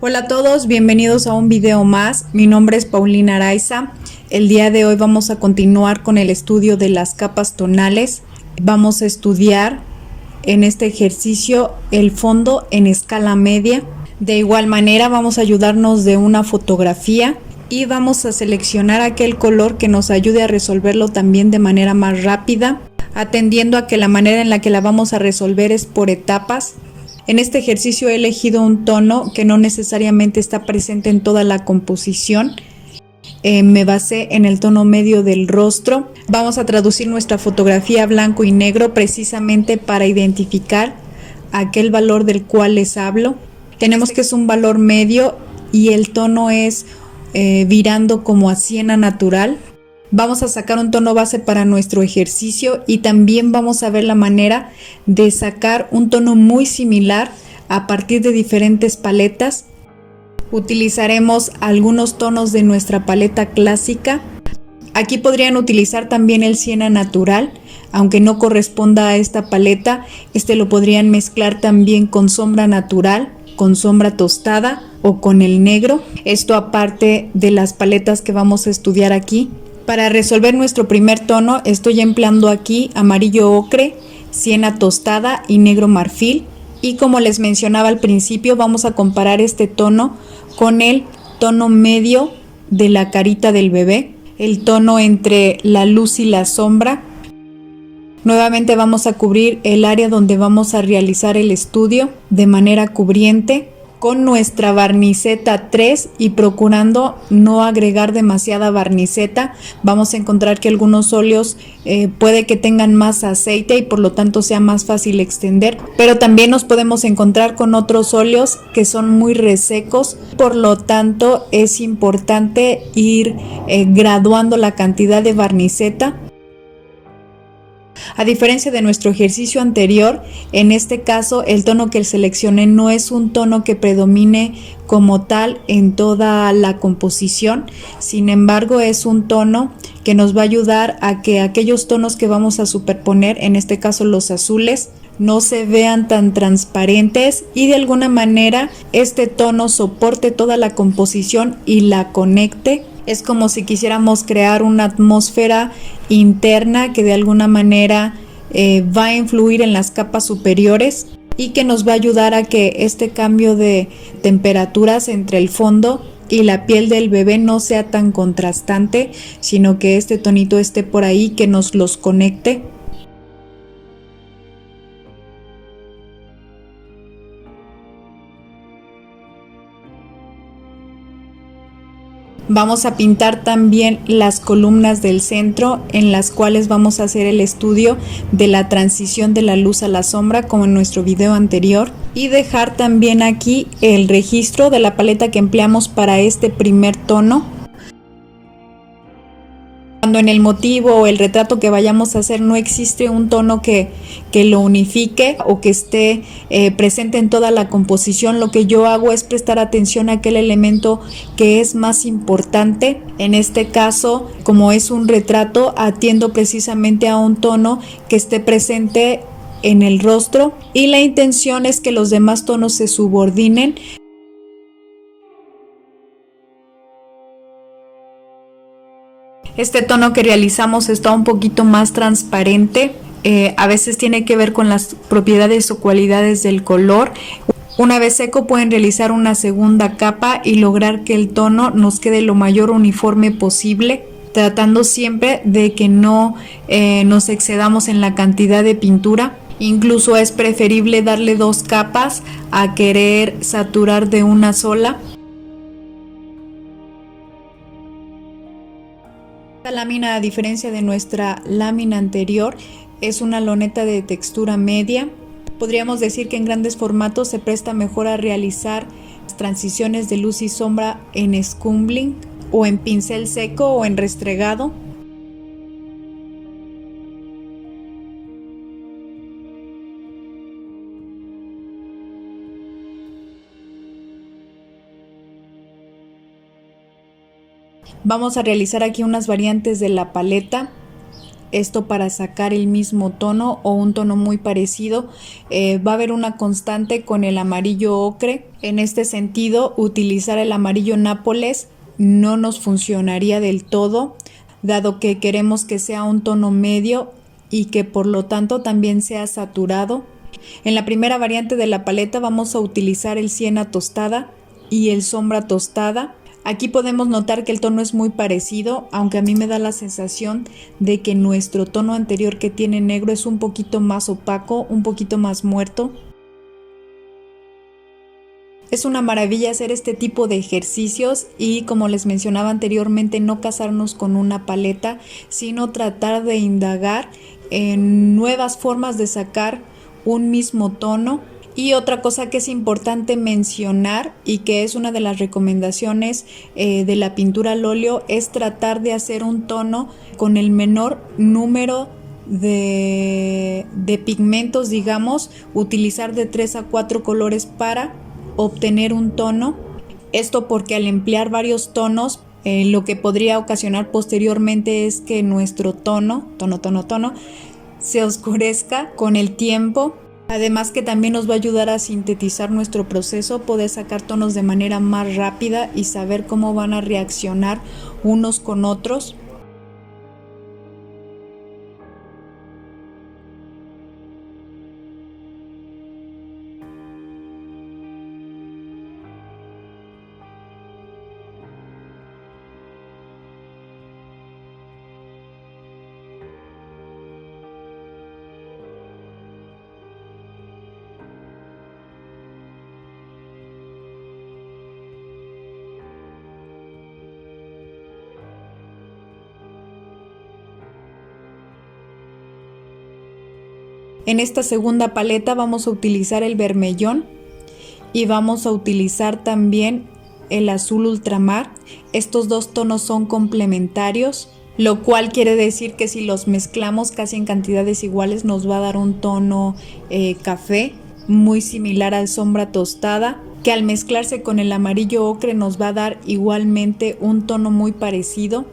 Hola a todos, bienvenidos a un video más. Mi nombre es Paulina Araiza. El día de hoy vamos a continuar con el estudio de las capas tonales. Vamos a estudiar en este ejercicio el fondo en escala media. De igual manera vamos a ayudarnos de una fotografía y vamos a seleccionar aquel color que nos ayude a resolverlo también de manera más rápida, atendiendo a que la manera en la que la vamos a resolver es por etapas. En este ejercicio he elegido un tono que no necesariamente está presente en toda la composición. Me basé en el tono medio del rostro. Vamos a traducir nuestra fotografía a blanco y negro precisamente para identificar aquel valor del cual les hablo. Tenemos que es un valor medio y el tono es virando como a siena natural. Vamos a sacar un tono base para nuestro ejercicio y también vamos a ver la manera de sacar un tono muy similar a partir de diferentes paletas. Utilizaremos algunos tonos de nuestra paleta clásica. Aquí podrían utilizar también el siena natural, aunque no corresponda a esta paleta. Lo podrían mezclar también con sombra natural, con sombra tostada o con el negro. Esto aparte de las paletas que vamos a estudiar aquí. Para resolver nuestro primer tono estoy empleando aquí amarillo ocre, siena tostada y negro marfil. Y como les mencionaba al principio, vamos a comparar este tono con el tono medio de la carita del bebé, el tono entre la luz y la sombra. Nuevamente vamos a cubrir el área donde vamos a realizar el estudio de manera cubriente con nuestra barniceta 3 y procurando no agregar demasiada barniceta. Vamos a encontrar que algunos óleos puede que tengan más aceite y por lo tanto sea más fácil extender, pero también nos podemos encontrar con otros óleos que son muy resecos, por lo tanto es importante ir graduando la cantidad de barniceta. A diferencia de nuestro ejercicio anterior, en este caso el tono que seleccioné no es un tono que predomine como tal en toda la composición, sin embargo es un tono que nos va a ayudar a que aquellos tonos que vamos a superponer, en este caso los azules, no se vean tan transparentes y de alguna manera este tono soporte toda la composición y la conecte. Es como si quisiéramos crear una atmósfera interna que de alguna manera va a influir en las capas superiores y que nos va a ayudar a que este cambio de temperaturas entre el fondo y la piel del bebé no sea tan contrastante, sino que este tonito esté por ahí, que nos los conecte. Vamos a pintar también las columnas del centro, en las cuales vamos a hacer el estudio de la transición de la luz a la sombra, como en nuestro video anterior, y dejar también aquí el registro de la paleta que empleamos para este primer tono. Cuando en el motivo o el retrato que vayamos a hacer no existe un tono que lo unifique o que esté presente en toda la composición, lo que yo hago es prestar atención a aquel elemento que es más importante. En este caso, como es un retrato, atiendo precisamente a un tono que esté presente en el rostro y la intención es que los demás tonos se subordinen. Este tono que realizamos está un poquito más transparente, a veces tiene que ver con las propiedades o cualidades del color. Una vez seco pueden realizar una segunda capa y lograr que el tono nos quede lo mayor uniforme posible, tratando siempre de que no nos excedamos en la cantidad de pintura. Incluso es preferible darle 2 capas a querer saturar de una sola. Esta lámina, a diferencia de nuestra lámina anterior, es una loneta de textura media. Podríamos decir que en grandes formatos se presta mejor a realizar transiciones de luz y sombra en scumbling o en pincel seco o en restregado. Vamos a realizar aquí unas variantes de la paleta. esto para sacar el mismo tono o un tono muy parecido. Va a haber una constante con el amarillo ocre. En este sentido, utilizar el amarillo Nápoles no nos funcionaría del todo, dado que queremos que sea un tono medio y que por lo tanto también sea saturado. En la primera variante de la paleta vamos a utilizar el siena tostada y el sombra tostada. Aquí podemos notar que el tono es muy parecido, aunque a mí me da la sensación de que nuestro tono anterior que tiene negro es un poquito más opaco, un poquito más muerto. Es una maravilla hacer este tipo de ejercicios y, como les mencionaba anteriormente, no casarnos con una paleta, sino tratar de indagar en nuevas formas de sacar un mismo tono. Y otra cosa que es importante mencionar y que es una de las recomendaciones de la pintura al óleo es tratar de hacer un tono con el menor número de pigmentos, digamos, utilizar de 3 a 4 colores para obtener un tono. Esto porque al emplear varios tonos, lo que podría ocasionar posteriormente es que nuestro tono se oscurezca con el tiempo. Además que también nos va a ayudar a sintetizar nuestro proceso, poder sacar tonos de manera más rápida y saber cómo van a reaccionar unos con otros. En esta segunda paleta vamos a utilizar el vermellón y vamos a utilizar también el azul ultramar. Estos dos tonos son complementarios, lo cual quiere decir que si los mezclamos casi en cantidades iguales nos va a dar un tono café, muy similar al sombra tostada, que al mezclarse con el amarillo ocre nos va a dar igualmente un tono muy parecido.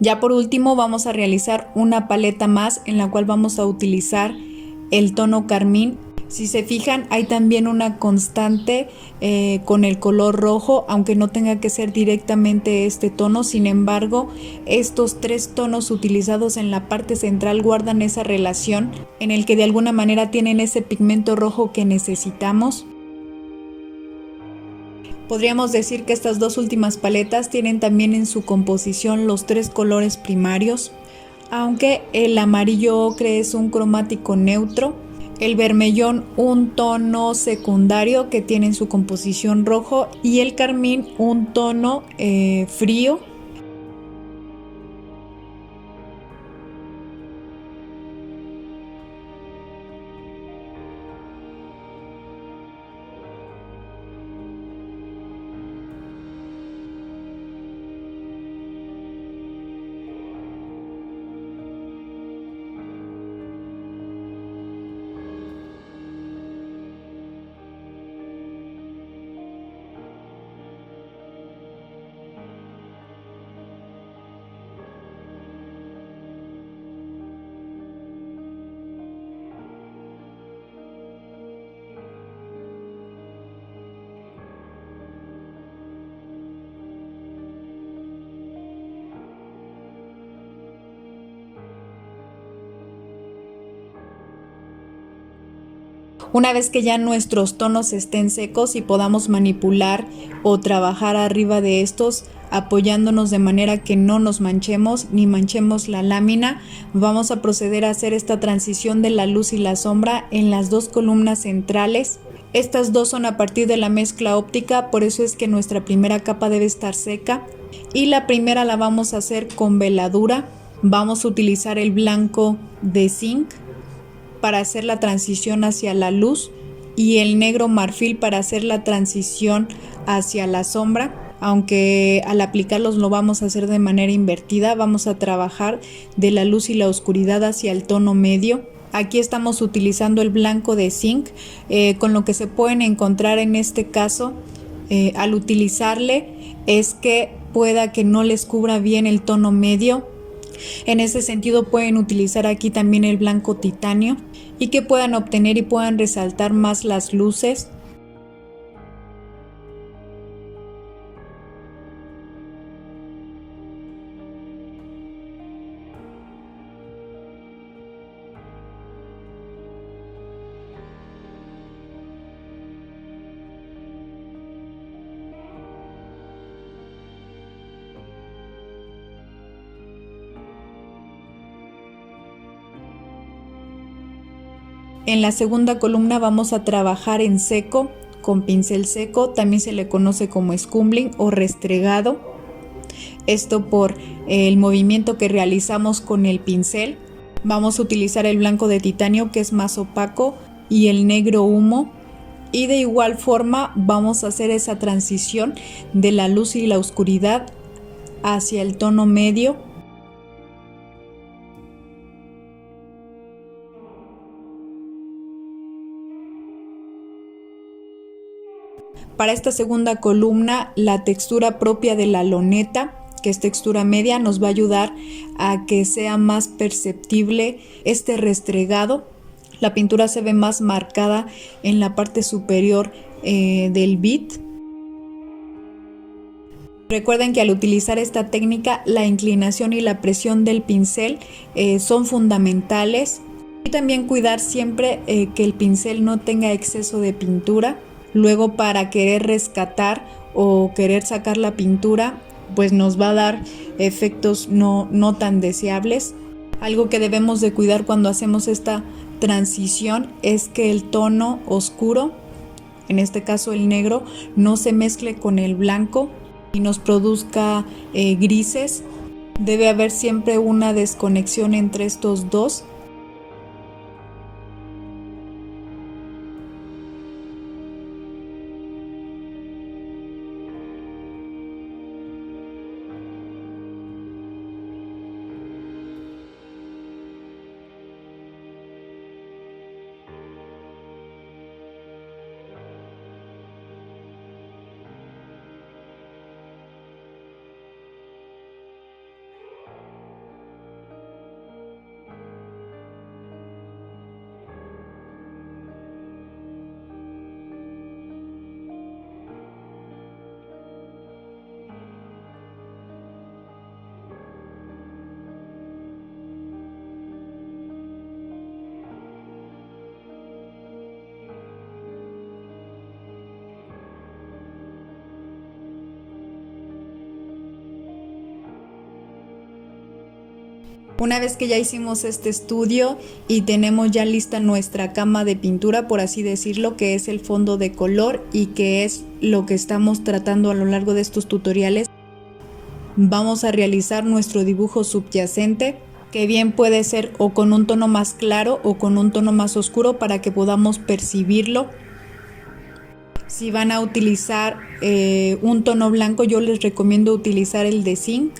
Ya por último vamos a realizar una paleta más en la cual vamos a utilizar el tono carmín. Si se fijan, hay también una constante con el color rojo, aunque no tenga que ser directamente este tono. Sin embargo, estos 3 tonos utilizados en la parte central guardan esa relación en el que de alguna manera tienen ese pigmento rojo que necesitamos. Podríamos decir que estas dos últimas paletas tienen también en su composición los 3 colores primarios, aunque el amarillo ocre es un cromático neutro, el vermellón un tono secundario que tiene en su composición rojo y el carmín un tono frío. Una vez que ya nuestros tonos estén secos y podamos manipular o trabajar arriba de estos, apoyándonos de manera que no nos manchemos ni manchemos la lámina, vamos a proceder a hacer esta transición de la luz y la sombra en las dos columnas centrales. Estas dos son a partir de la mezcla óptica, por eso es que nuestra primera capa debe estar seca. Y la primera la vamos a hacer con veladura. Vamos a utilizar el blanco de zinc para hacer la transición hacia la luz y el negro marfil para hacer la transición hacia la sombra, aunque al aplicarlos lo vamos a hacer de manera invertida. Vamos a trabajar de la luz y la oscuridad hacia el tono medio. Aquí estamos utilizando el blanco de zinc, con lo que se pueden encontrar en este caso al utilizarle es que pueda que no les cubra bien el tono medio. En ese sentido pueden utilizar aquí también el blanco titanio y que puedan obtener y puedan resaltar más las luces. En la segunda columna vamos a trabajar en seco, con pincel seco, también se le conoce como scumbling o restregado. Esto por el movimiento que realizamos con el pincel. Vamos a utilizar el blanco de titanio, que es más opaco, y el negro humo. Y de igual forma vamos a hacer esa transición de la luz y la oscuridad hacia el tono medio. Para esta segunda columna, la textura propia de la loneta, que es textura media, nos va a ayudar a que sea más perceptible este restregado. La pintura se ve más marcada en la parte superior del bit. Recuerden que al utilizar esta técnica, la inclinación y la presión del pincel son fundamentales. Y también cuidar siempre que el pincel no tenga exceso de pintura. Luego, para querer rescatar o querer sacar la pintura, pues nos va a dar efectos no tan deseables. Algo que debemos de cuidar cuando hacemos esta transición es que el tono oscuro, en este caso el negro, no se mezcle con el blanco y nos produzca grises. Debe haber siempre una desconexión entre estos dos. Una vez que ya hicimos este estudio y tenemos ya lista nuestra cama de pintura, por así decirlo, que es el fondo de color y que es lo que estamos tratando a lo largo de estos tutoriales, vamos a realizar nuestro dibujo subyacente, que bien puede ser o con un tono más claro o con un tono más oscuro para que podamos percibirlo. Si van a utilizar un tono blanco, yo les recomiendo utilizar el de zinc,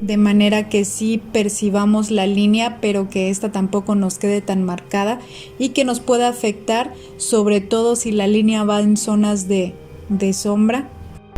de manera que sí percibamos la línea, pero que esta tampoco nos quede tan marcada y que nos pueda afectar, sobre todo si la línea va en zonas de sombra.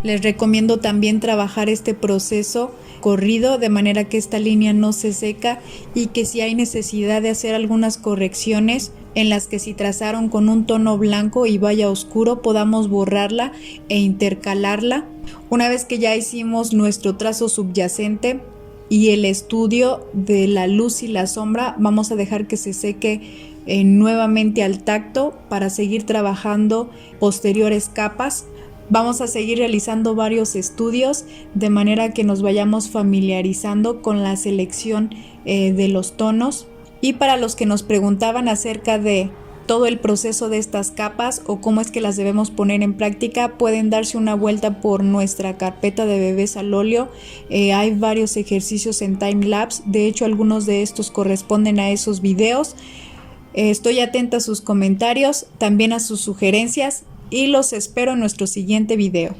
Les recomiendo también trabajar este proceso corrido, de manera que esta línea no se seca y que si hay necesidad de hacer algunas correcciones en las que si trazaron con un tono blanco y vaya oscuro, podamos borrarla e intercalarla. Una vez que ya hicimos nuestro trazo subyacente, y el estudio de la luz y la sombra. Vamos a dejar que se seque nuevamente al tacto para seguir trabajando posteriores capas. Vamos a seguir realizando varios estudios de manera que nos vayamos familiarizando con la selección de los tonos. Y para los que nos preguntaban acerca de todo el proceso de estas capas o cómo es que las debemos poner en práctica, pueden darse una vuelta por nuestra carpeta de bebés al óleo. Hay varios ejercicios en time-lapse, de hecho algunos de estos corresponden a esos videos. Estoy atenta a sus comentarios, también a sus sugerencias y los espero en nuestro siguiente video.